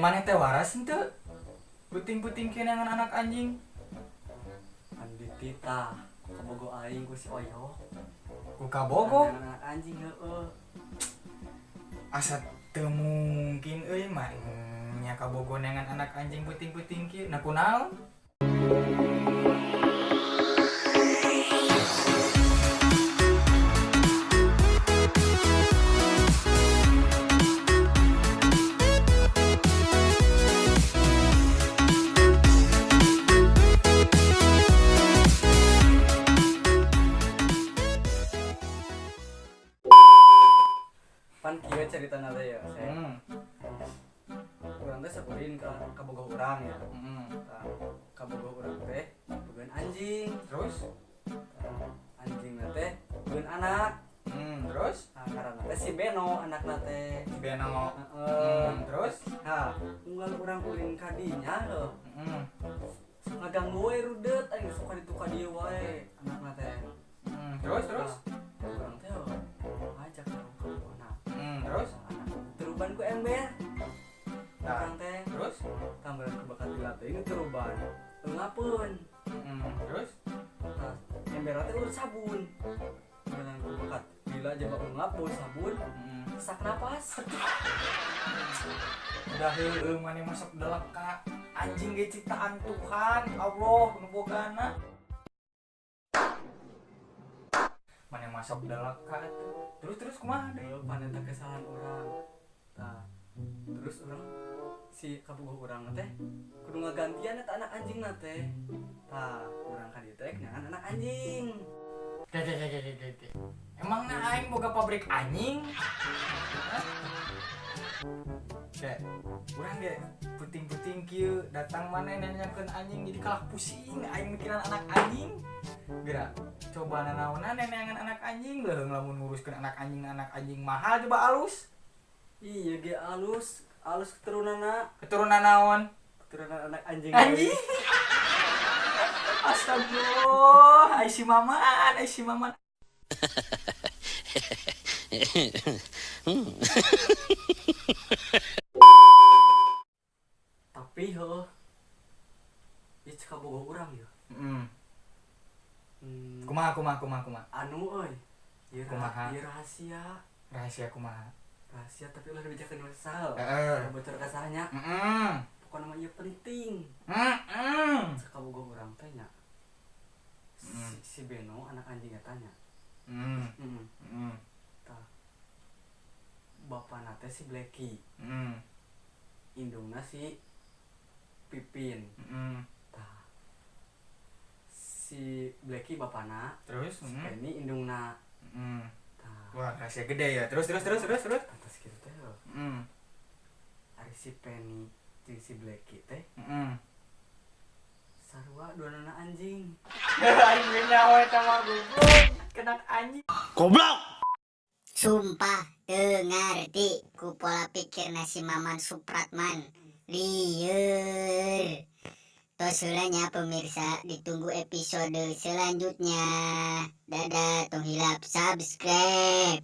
maneh teh waras henteu? Puting-puting kenangan anak anjing. Andi tita kabogo aing ku si Oyo. Ku kabogo. Anak anjing heueuh. Asa teu mungkin euy mah nya kabogo nengan anak anjing puting-puting kieu. Nah kunaon? Pan kieu caritana teh ya. Urang teh sakuring ka bogoh urang ya. Tah kabogoh urang teh bogohan anjing. Terus? Anjingna teh bogohan anak. Terus? Nah, ngaranna teh si Beno anakna teh. Beno. Terus? Nah, unggal urang uling ka dinya heuh. Ngaganggu we rudet aing sok ka ditu ka dieu wae anakna teh. Terus? Urang teh ngajak ka rumahna. Terus? Anak teruban ku ember. Nah, Urang teh terus? tambahan ku bakat lila teh ini teruban. Ngapeun. Terus? Nah, ember teh urut sabun. Tambahan ku bakat lila jeung ngapun sabun. Sak napas. Udah heueuh maneh masuk delek ka anjing ge ciptaan Tuhan Allah nu bogana. Maneh masuk delek ka atuh. Terus kumaha deui? Panen teh kesalahan urang. Tah, terus urang si kabogoh urang teh kudu ngagantian eta anak anjingna teh. Tah, urang ka dieu teh nyangan anak anjing. Emang aing boga pabrik anjing? Dek, urang ge puting-puting kieu datang maneh nanyakeun anjing jadi kalah pusing aing mikiran anak anjing. Geura coba nanaonan nenengan anak anjing leuheung lamun nguruskeun anak anjing mahal coba alus. Iya ge alus keturunanna. Keturunan naon? Keturunan anak anjing. Anjing. Astagfirullah, ai si maman. Tapi heuh. Ieu cek kabogoh urang ya. Kumaha. Anu euy. Ieu Kumaha? rahasia. Rahasia kumaha? Rahasia tapi ulah dibejakeun we sal. Heeh. Bocor ka sahanya. Pokona mah ieu penting. Cek kabogoh urang teh nya. Si Beno anak anjing eta nya. Tah. Bapana teh si Blacky. Indungna si Pipin. Tah. Si Blacky bapana. Terus? Si Penny indungna. Tah. Wah, rahasia gede ya. Terus. Atas kieu teh. Ari si Penny jeung si Blacky teh sarua duanana anjing. Aing nyawa eta mah goblok. Kena anjing. Goblok. Sumpah teu ngarti ku pola pikirna si Maman Supratman. Lieur. Tos heula nya pemirsa, ditunggu episode selanjutnya. Dadah, tong hilap subscribe.